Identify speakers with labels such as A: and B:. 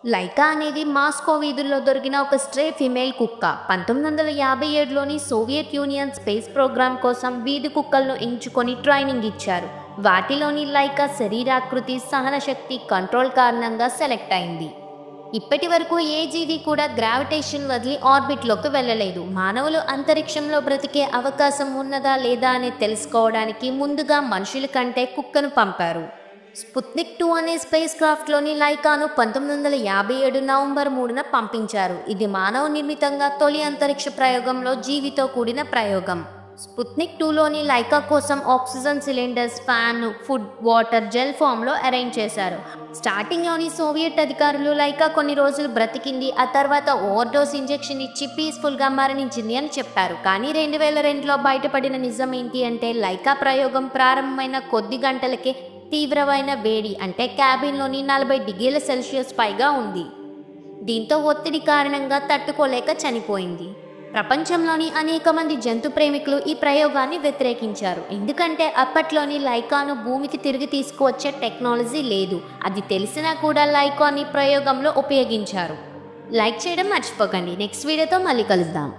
A: Lyca అనేది Moscow వీధుల్లో దొరికిన ఒక స్ట్రే ఫిమేల్ కుక్క. 1957లోని సోవియట్ యూనియన్ స్పేస్ ప్రోగ్రాం కోసం వీధి కుక్కలను ఎంచుకొని ట్రైనింగ్ ఇచ్చారు. వాటిలోని లైకా శరీరాకృతి, సహనశక్తి, కంట్రోల్ కారణంగా సెలెక్ట్ అయింది. ఇప్పటి వరకు ఏ జీవి కూడా గ్రావిటేషన్ వదిలి ఆర్బిట్లోకి వెళ్ళలేదు. మానవులు అంతరిక్షంలో బ్రతికే అవకాశం ఉన్నదా లేదా అని తెలుసుకోవడానికి ముందుగా మనుషుల కంటే కుక్కను పంపారు. స్పుత్నిక్ 2 అనే స్పేస్ క్రాఫ్ట్లోని లైకాను 1957 నవంబర్ 3న పంపించారు. ఇది మానవ నిర్మితంగా తొలి అంతరిక్ష ప్రయోగంలో జీవితో కూడిన ప్రయోగం. స్పుత్నిక్ 2లోని లైకా కోసం oxygen cylinders, fan, food, water gel ఫామ్లో అరేంజ్ చేశారు. స్టార్టింగ్లోని సోవియట్ అధికారులు లైకా కొన్ని రోజులు బ్రతికింది, ఆ తర్వాత ఓవర్డోస్ ఇంజెక్షన్ ఇచ్చి పీస్ఫుల్గా మరణించింది అని చెప్పారు. కానీ 2002లో బయటపడిన నిజం ఏంటి అంటే లైకా ప్రయోగం ప్రారంభమైన కొద్ది గంటలకే తీవ్రమైన వేడి అంటే క్యాబిన్లోని 40 డిగ్రీల సెల్సియస్ పైగా ఉంది. దీంతో ఒత్తిడి కారణంగా తట్టుకోలేక చనిపోయింది. ప్రపంచంలోని అనేక మంది జంతు ప్రేమికులు ఈ ప్రయోగాన్ని వ్యతిరేకించారు. ఎందుకంటే అప్పట్లోని లైకాను భూమికి తిరిగి తీసుకువచ్చే టెక్నాలజీ లేదు. అది తెలిసినా కూడా లైకాని ప్రయోగంలో ఉపయోగించారు. లైక్ చేయడం మర్చిపోకండి. నెక్స్ట్ వీడియోతో మళ్ళీ కలుద్దాం.